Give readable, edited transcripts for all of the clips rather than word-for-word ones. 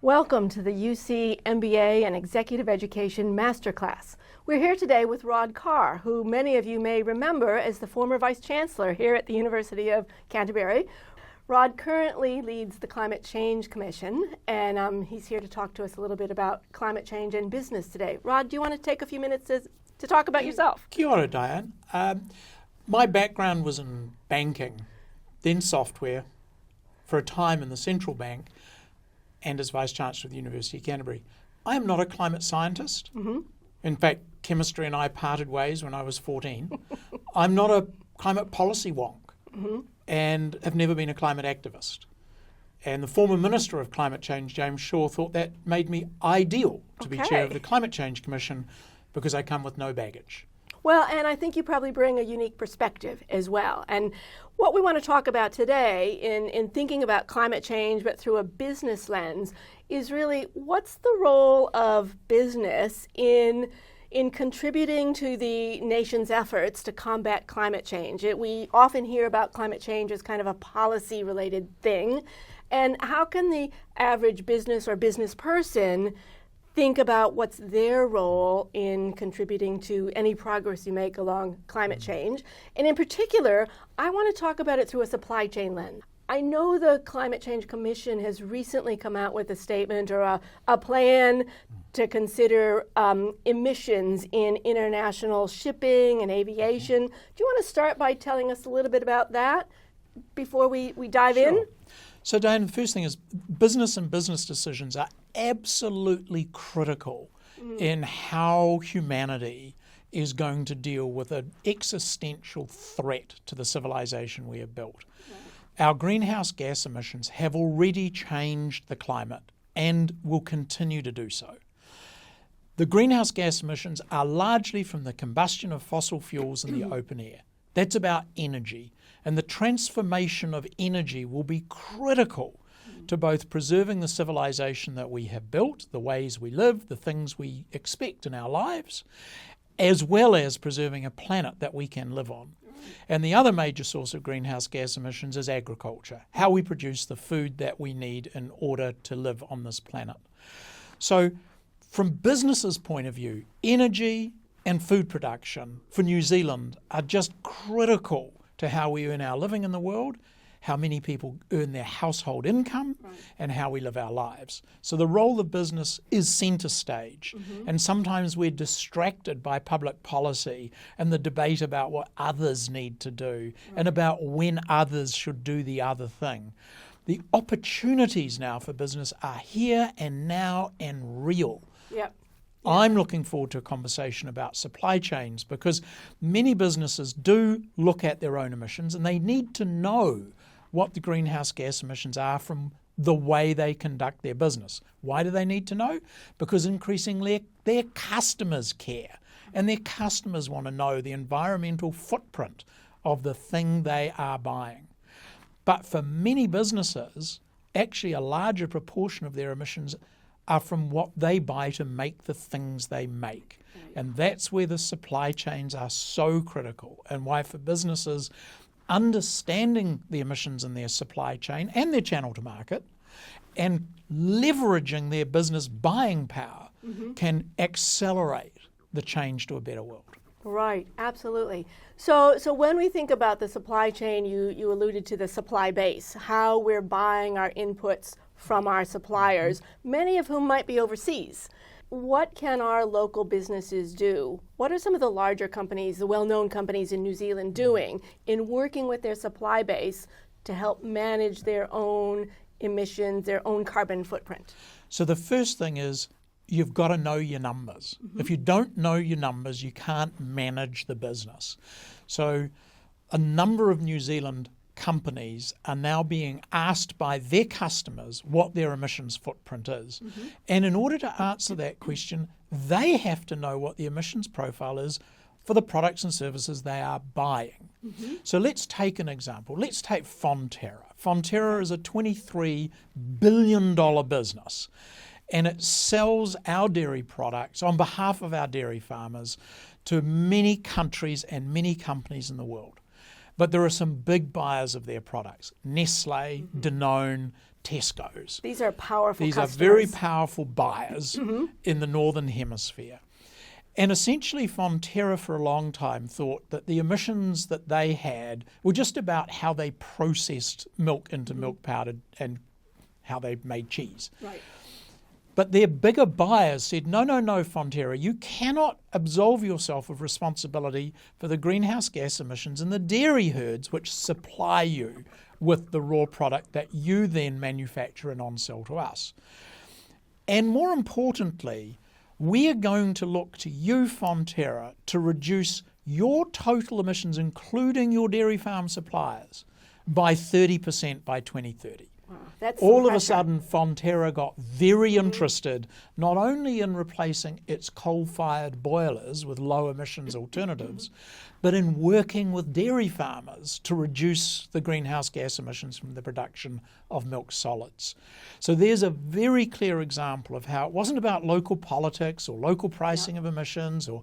Welcome to the UC MBA and Executive Education Masterclass. We're here today with Carr, who many of you may remember as the former Vice-Chancellor here at the University of Canterbury. Rod currently leads the Climate Change Commission, and he's here to talk to us a little bit about climate change and business today. Rod, do you want to take a few minutes to talk about yourself? Kia ora, Diane. My background was in banking, then software, for a time in the central bank, and as Vice-Chancellor of the University of Canterbury. I am not a climate scientist. Mm-hmm. In fact, chemistry and I parted ways when I was 14. I'm not a climate policy wonk, and have never been a climate activist. And the former Minister of Climate Change, James Shaw, thought that made me ideal to be chair of the Climate Change Commission because I come with no baggage. Well, and I think you probably bring a unique perspective as well. And what we want to talk about today in thinking about climate change, but through a business lens, is really what's the role of business in contributing to the nation's efforts to combat climate change. We often hear about climate change as kind of a policy-related thing. And how can the average business or business person think about what's their role in contributing to any progress you make along climate change? And in particular, I want to talk about it through a supply chain lens. I know the Climate Change Commission has recently come out with a statement or a plan to consider emissions in international shipping and aviation. Do you want to start by telling us a little bit about that before we dive in? So Diane, the first thing is business and business decisions are absolutely critical in how humanity is going to deal with an existential threat to the civilization we have built. Our greenhouse gas emissions have already changed the climate and will continue to do so. The greenhouse gas emissions are largely from the combustion of fossil fuels in the open air. That's about energy. And the transformation of energy will be critical to both preserving the civilization that we have built, the ways we live, the things we expect in our lives, as well as preserving a planet that we can live on. And the other major source of greenhouse gas emissions is agriculture, how we produce the food that we need in order to live on this planet. So from business's point of view, energy and food production for New Zealand are just critical to how we earn our living in the world, how many people earn their household income, and how we live our lives. So the role of business is centre stage. And sometimes we're distracted by public policy and the debate about what others need to do and about when others should do the other thing. The opportunities now for business are here and now and real. Yep. I'm looking forward to a conversation about supply chains because many businesses do look at their own emissions and they need to know what the greenhouse gas emissions are from the way they conduct their business. Why do they need to know? Because increasingly their customers care and their customers want to know the environmental footprint of the thing they are buying. But for many businesses, actually a larger proportion of their emissions are from what they buy to make the things they make. And that's where the supply chains are so critical and why for businesses, understanding the emissions in their supply chain and their channel to market and leveraging their business buying power can accelerate the change to a better world. Right, absolutely. So when we think about the supply chain, you alluded to the supply base, how we're buying our inputs from our suppliers, many of whom might be overseas. What can our local businesses do? What are some of the larger companies, the well-known companies in New Zealand doing in working with their supply base to help manage their own emissions, their own carbon footprint? So the first thing is you've got to know your numbers. If you don't know your numbers, you can't manage the business. So a number of New Zealand companies are now being asked by their customers what their emissions footprint is. And in order to answer that question, they have to know what the emissions profile is for the products and services they are buying. So let's take an example. Let's take Fonterra. Fonterra is a $23 billion business, and it sells our dairy products on behalf of our dairy farmers to many countries and many companies in the world. But there are some big buyers of their products. Nestle, Danone, Tesco's. These are powerful These customers. are very powerful buyers in the Northern Hemisphere. And essentially Fonterra for a long time thought that the emissions that they had were just about how they processed milk into milk powder and how they made cheese. Right. But their bigger buyers said, no, Fonterra, you cannot absolve yourself of responsibility for the greenhouse gas emissions in the dairy herds which supply you with the raw product that you then manufacture and on-sell to us. And more importantly, we are going to look to you, Fonterra, to reduce your total emissions, including your dairy farm suppliers, by 30% by 2030. Wow, that's All some of a pressure. sudden, Fonterra got very interested, not only in replacing its coal-fired boilers with low emissions alternatives, but in working with dairy farmers to reduce the greenhouse gas emissions from the production of milk solids. So there's a very clear example of how it wasn't about local politics or local pricing of emissions or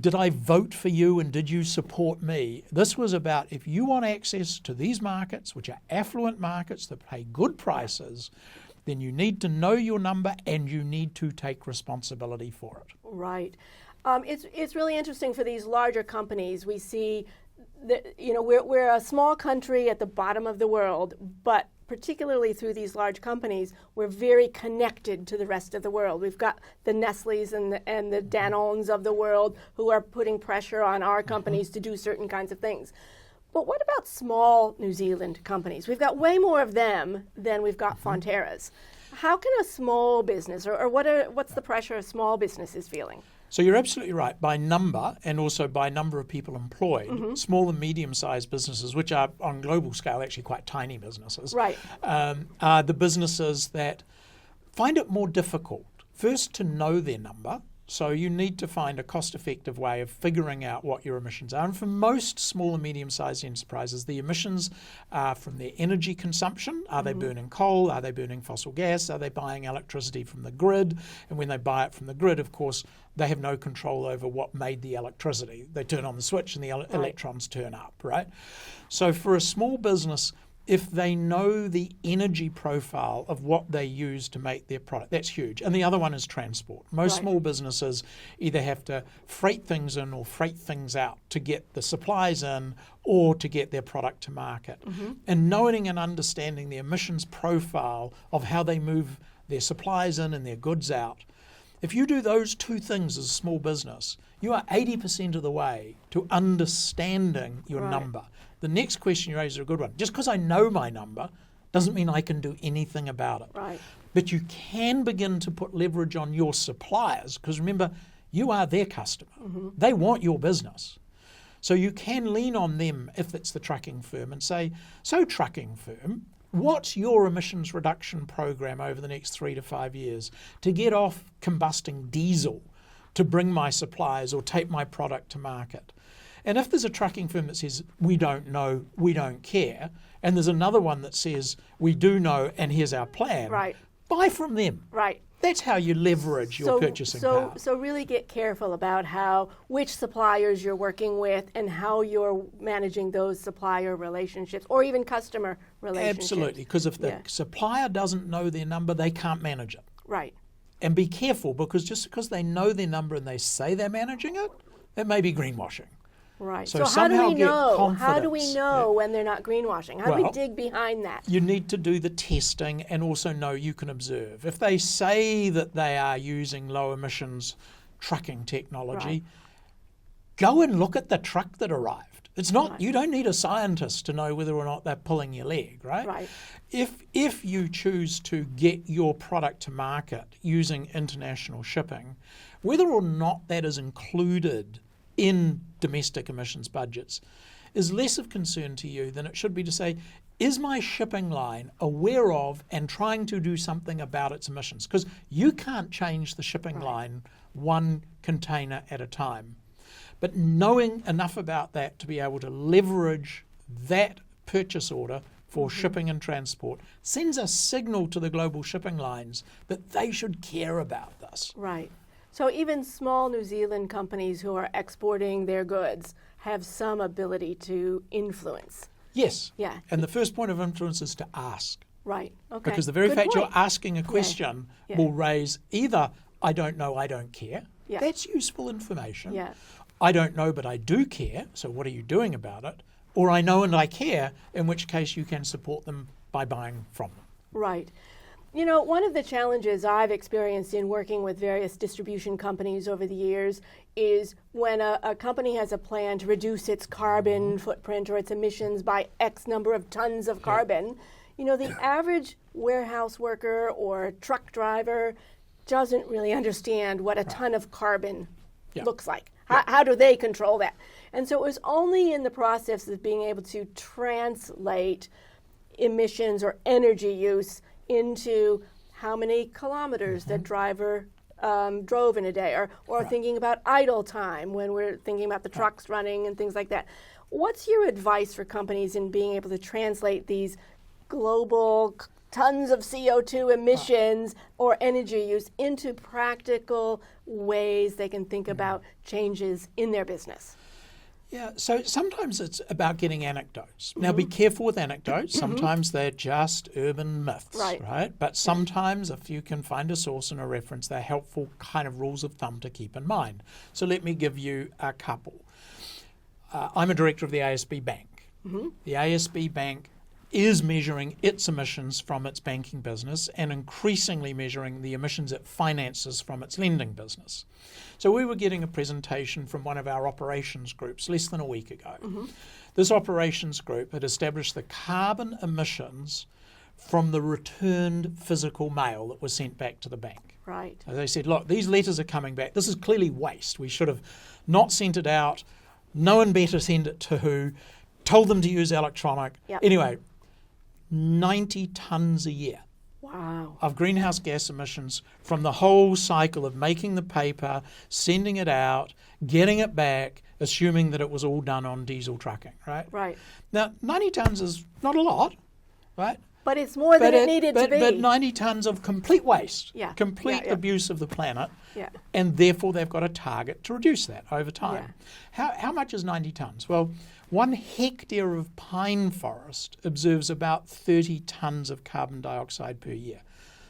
did I vote for you and did you support me? This was about if you want access to these markets, which are affluent markets that pay good prices, then you need to know your number and you need to take responsibility for it. Right. It's really interesting for these larger companies. We see that, we're a small country at the bottom of the world, but particularly through these large companies, we're very connected to the rest of the world. We've got the Nestles and the Danones of the world who are putting pressure on our companies to do certain kinds of things. But what about small New Zealand companies? We've got way more of them than we've got Fonterras. How can a small business, or what's the pressure a small business is feeling? So you're absolutely right. By number and also by number of people employed, small and medium-sized businesses, which are on global scale actually quite tiny businesses, Right. Are the businesses that find it more difficult, first to know their number. So you need to find a cost-effective way of figuring out what your emissions are. And for most small and medium-sized enterprises, the emissions are from their energy consumption. Are they burning coal? Are they burning fossil gas? Are they buying electricity from the grid? And when they buy it from the grid, of course, they have no control over what made the electricity. They turn on the switch and the electrons turn up, right? So for a small business, if they know the energy profile of what they use to make their product, that's huge. And the other one is transport. Most small businesses either have to freight things in or freight things out to get the supplies in or to get their product to market. And knowing and understanding the emissions profile of how they move their supplies in and their goods out, if you do those two things as a small business, you are 80% of the way to understanding your number. The next question you raise is a good one. Just because I know my number doesn't mean I can do anything about it. Right. But you can begin to put leverage on your suppliers because remember, you are their customer. They want your business. So you can lean on them if it's the trucking firm and say, so trucking firm, what's your emissions reduction program over the next 3 to 5 years to get off combusting diesel to bring my supplies or take my product to market? And if there's a trucking firm that says, we don't know, we don't care, and there's another one that says, we do know, and here's our plan, buy from them. Right. That's how you leverage your purchasing power. So really get careful about which suppliers you're working with and how you're managing those supplier relationships or even customer relationships. Absolutely, because if the supplier doesn't know their number, they can't manage it. Right. And be careful, because just because they know their number and they say they're managing it, it may be greenwashing. Right. So how do we get know? How do we confidence. know when they're not greenwashing? How do we dig behind that? You need to do the testing and also know you can observe. If they say that they are using low emissions trucking technology, go and look at the truck that arrived. It's not you don't need a scientist to know whether or not they're pulling your leg, right? Right. If you choose to get your product to market using international shipping, whether or not that is included in domestic emissions budgets is less of concern to you than it should be to say, is my shipping line aware of and trying to do something about its emissions? Because you can't change the shipping line one container at a time. But knowing enough about that to be able to leverage that purchase order for shipping and transport sends a signal to the global shipping lines that they should care about this. Right. So even small New Zealand companies who are exporting their goods have some ability to influence. Yes. Yeah. And the first point of influence is to ask. Right. Okay. Because the very Good fact point. you're asking a question Yeah. will raise either, I don't know, I don't care. Yeah. That's useful information. Yeah. I don't know, but I do care, so what are you doing about it? Or I know and I care, in which case you can support them by buying from them. Right. You know, one of the challenges I've experienced in working with various distribution companies over the years is when a company has a plan to reduce its carbon footprint or its emissions by X number of tons of carbon, you know, the average warehouse worker or truck driver doesn't really understand what a ton of carbon looks like. How do they control that? And so it was only in the process of being able to translate emissions or energy use into how many kilometers the driver drove in a day, or thinking about idle time when we're thinking about the trucks running and things like that. What's your advice for companies in being able to translate these global tons of CO2 emissions or energy use into practical ways they can think about changes in their business? Yeah, so sometimes it's about getting anecdotes. Now, be careful with anecdotes. Sometimes they're just urban myths, right? But sometimes, if you can find a source and a reference, they're helpful kind of rules of thumb to keep in mind. So let me give you a couple. I'm a director of the ASB Bank. The ASB Bank is measuring its emissions from its banking business and increasingly measuring the emissions it finances from its lending business. So we were getting a presentation from one of our operations groups less than a week ago. This operations group had established the carbon emissions from the returned physical mail that was sent back to the bank. Right. So they said, look, these letters are coming back. This is clearly waste. We should have not sent it out. No one better send it to who. Told them to use electronic. Anyway, 90 tonnes a year of greenhouse gas emissions from the whole cycle of making the paper, sending it out, getting it back, assuming that it was all done on diesel trucking, right? Right. Now, 90 tonnes is not a lot, right? But it's more than it needed to be. But 90 tonnes of complete waste, complete Yeah. abuse of the planet, Yeah. and therefore they've got a target to reduce that over time. How much is 90 tonnes? Well, 1 hectare of pine forest observes about 30 tonnes of carbon dioxide per year.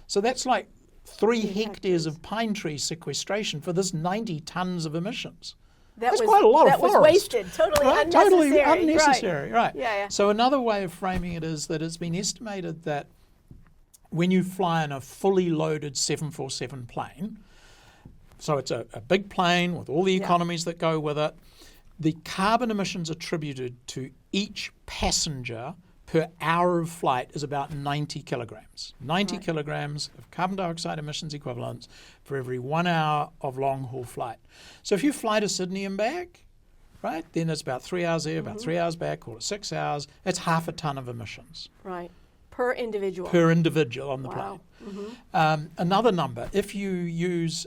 So that's like 3 hectares of pine tree sequestration for this 90 tonnes of emissions. That's quite a lot of forest. That was wasted, totally unnecessary. Totally unnecessary, right. Yeah. So another way of framing it is that it's been estimated that when you fly in a fully loaded 747 plane, so it's a big plane with all the economies that go with it, the carbon emissions attributed to each passenger per hour of flight is about 90 kilograms. 90 kilograms of carbon dioxide emissions equivalents for every 1 hour of long-haul flight. So if you fly to Sydney and back, right, then it's about 3 hours there, about 3 hours back, call it 6 hours. That's half a tonne of emissions. Right. Per individual. Per individual on the plane. Another number, if you use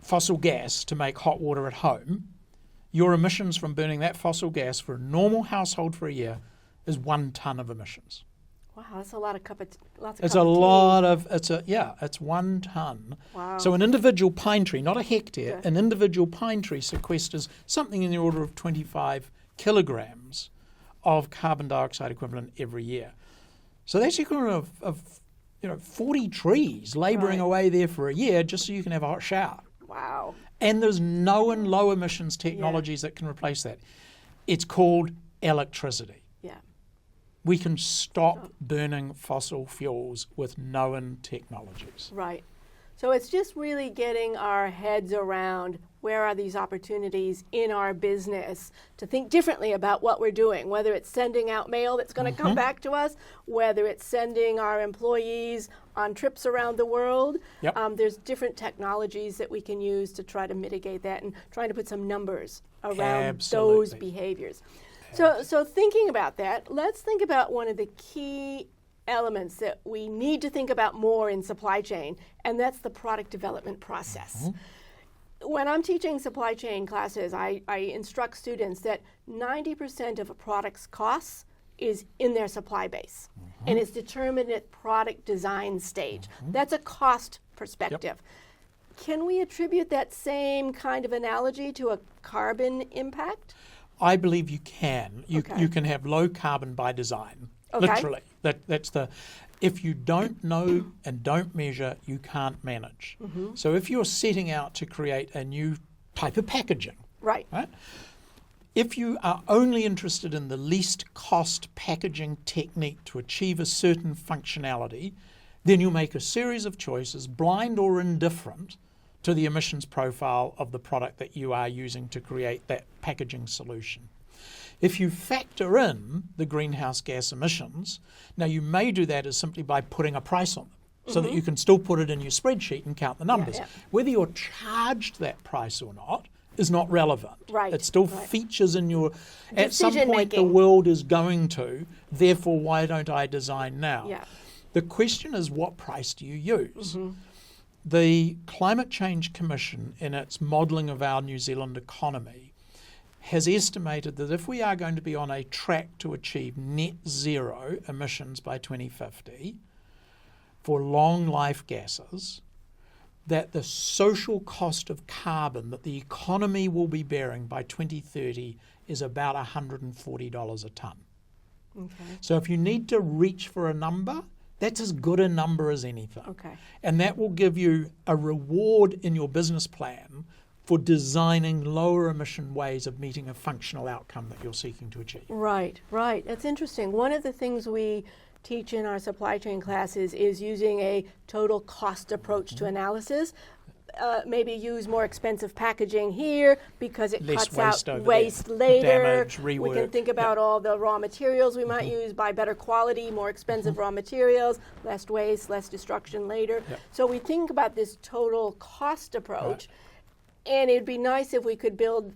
fossil gas to make hot water at home, your emissions from burning that fossil gas for a normal household for a year is 1 tonne of emissions. Wow, that's a lot of it's 1 tonne. Wow. So an individual pine tree, not a hectare, an individual pine tree sequesters something in the order of 25 kilograms of carbon dioxide equivalent every year. So that's equivalent of 40 trees labouring away there for a year just so you can have a hot shower. Wow. And there's no and low emissions technologies that can replace that. It's called electricity. Yeah. We can stop burning fossil fuels with known technologies. Right. So it's just really getting our heads around where are these opportunities in our business to think differently about what we're doing, whether it's sending out mail that's going to come back to us, whether it's sending our employees on trips around the world. There's different technologies that we can use to try to mitigate that and trying to put some numbers around those behaviors. So thinking about that, let's think about one of the key elements that we need to think about more in supply chain, and that's the product development process. When I'm teaching supply chain classes, I instruct students that 90% of a product's costs is in their supply base, and it's determined at product design stage. That's a cost perspective. Can we attribute that same kind of analogy to a carbon impact? I believe you can. You can have low carbon by design. Okay. Literally. That's the. If you don't know and don't measure, you can't manage. So if you're setting out to create a new type of packaging, Right. if you are only interested in the least cost packaging technique to achieve a certain functionality, then you'll make a series of choices, blind or indifferent, to the emissions profile of the product that you are using to create that packaging solution. If you factor in the greenhouse gas emissions, now you may do that as simply by putting a price on them so that you can still put it in your spreadsheet and count the numbers. Yeah. Whether you're charged that price or not is not relevant. Right, It still right. features in your, at some Decision point the making. world is going to, therefore why don't I design now? Yeah. The question is, what price do you use? The Climate Change Commission, in its modelling of our New Zealand economy, has estimated that if we are going to be on a track to achieve net zero emissions by 2050 for long life gases, that the social cost of carbon that the economy will be bearing by 2030 is about $140 a tonne. Okay. So if you need to reach for a number, that's as good a number as anything. Okay. And that will give you a reward in your business plan for designing lower emission ways of meeting a functional outcome that you're seeking to achieve. Right, right. That's interesting. One of the things we teach in our supply chain classes is using a total cost approach to analysis. Maybe use more expensive packaging here because it Less cuts waste out over waste there. later. Damage, We can rework. think about all the raw materials we might use, buy better quality, more expensive raw materials, less waste, less destruction later. Yep. So we think about this total cost approach. And it'd be nice if we could build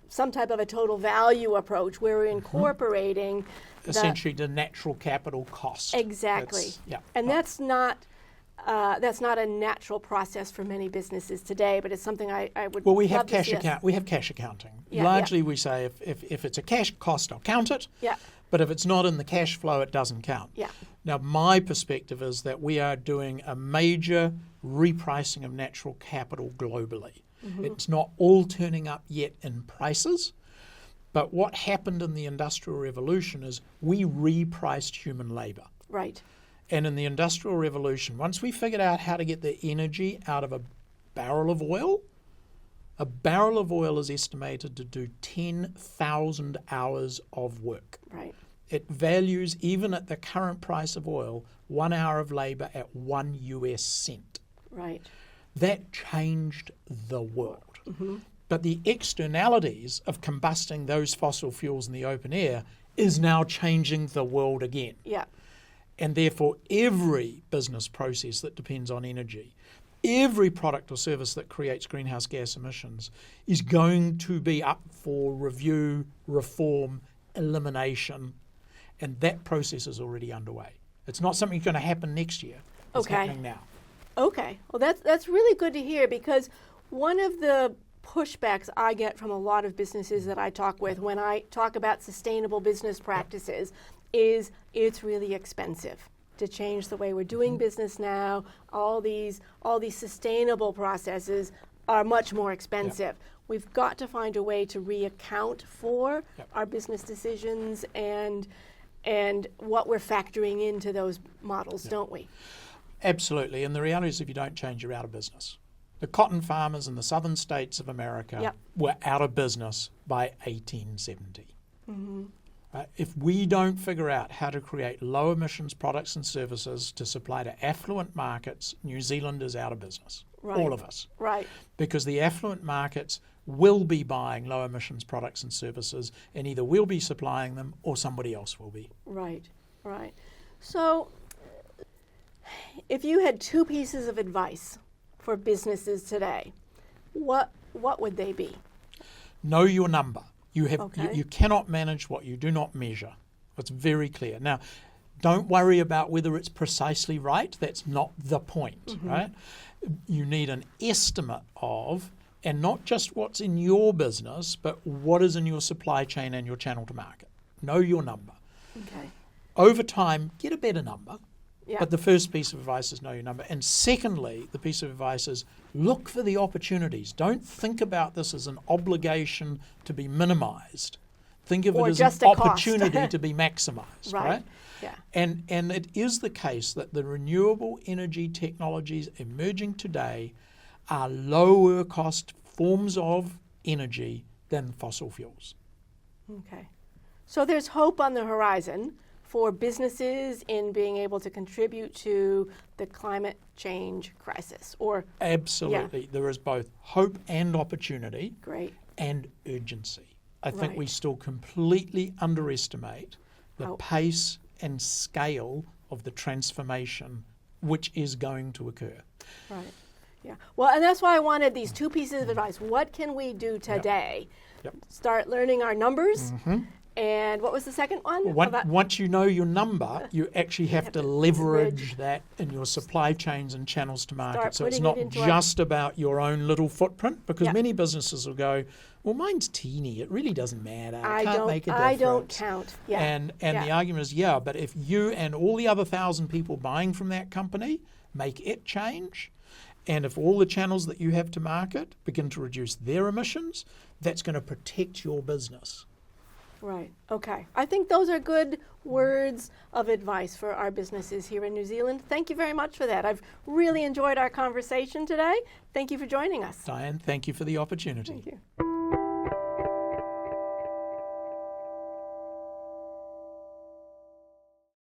some type of a total value approach where we're incorporating Essentially the natural capital cost. Exactly. That's that's not a natural process for many businesses today, but it's something I would Well, we love have to see us- we have cash accounting. Yeah, Largely we say if it's a cash cost, I'll count it. Yeah. But if it's not in the cash flow, it doesn't count. Yeah. Now, my perspective is that we are doing a major repricing of natural capital globally. It's not all turning up yet in prices, but what happened in the Industrial Revolution is we repriced human labour. Right. And in the Industrial Revolution, once we figured out how to get the energy out of a barrel of oil is estimated to do 10,000 hours of work. Right. It values, even at the current price of oil, 1 hour of labour at 1 US cent. Right. That changed the world. But the externalities of combusting those fossil fuels in the open air is now changing the world again. Yeah. And therefore, every business process that depends on energy, every product or service that creates greenhouse gas emissions is going to be up for review, reform, elimination, and that process is already underway. It's not something that's going to happen next year. It's Okay. happening now. Okay. Well, that's really good to hear, because one of the pushbacks I get from a lot of businesses that I talk with when I talk about sustainable business practices is it's really expensive to change the way we're doing business now. All these sustainable processes are much more expensive. We've got to find a way to reaccount for our business decisions and what we're factoring into those models, don't we? Absolutely. And the reality is if you don't change, you're out of business. The cotton farmers in the southern states of America were out of business by 1870. If we don't figure out how to create low emissions products and services to supply to affluent markets, New Zealand is out of business. Right. All of us. Right. Because the affluent markets will be buying low emissions products and services, and either we'll be supplying them or somebody else will be. Right. Right. So if you had two pieces of advice for businesses today, what would they be? Know your number. You Okay. cannot manage what you do not measure. It's very clear. Now, don't worry about whether it's precisely right. That's not the point, right? You need an estimate of, and not just what's in your business, but what is in your supply chain and your channel to market. Know your number. Okay. Over time, get a better number. Yeah. But the first piece of advice is know your number. And secondly, the piece of advice is look for the opportunities. Don't think about this as an obligation to be minimized. think of Or it as just an a cost. opportunity to be maximized, right? Yeah. And it is the case that the renewable energy technologies emerging today are lower cost forms of energy than fossil fuels. Okay. So there's hope on the horizon for businesses in being able to contribute to the climate change crisis, or Absolutely. There is both hope and opportunity. Great. And urgency. I think Right. we still completely underestimate the pace and scale of the transformation which is going to occur. Right. Yeah. Well, and that's why I wanted these two pieces of advice. What can we do today? Yep. Start learning our numbers. And what was the second one? Once you know your number, you actually have to leverage that in your supply chains and channels to market. So it's not just about your own little footprint, because many businesses will go, well, mine's teeny. It really doesn't matter. I can't make a difference. I don't count. Yeah. And the argument is, but if you and all the other 1,000 people buying from that company make it change, and if all the channels that you have to market begin to reduce their emissions, that's going to protect your business. Right. Okay. I think those are good words of advice for our businesses here in New Zealand. Thank you very much for that. I've really enjoyed our conversation today. Thank you for joining us. Diane, thank you for the opportunity. Thank you.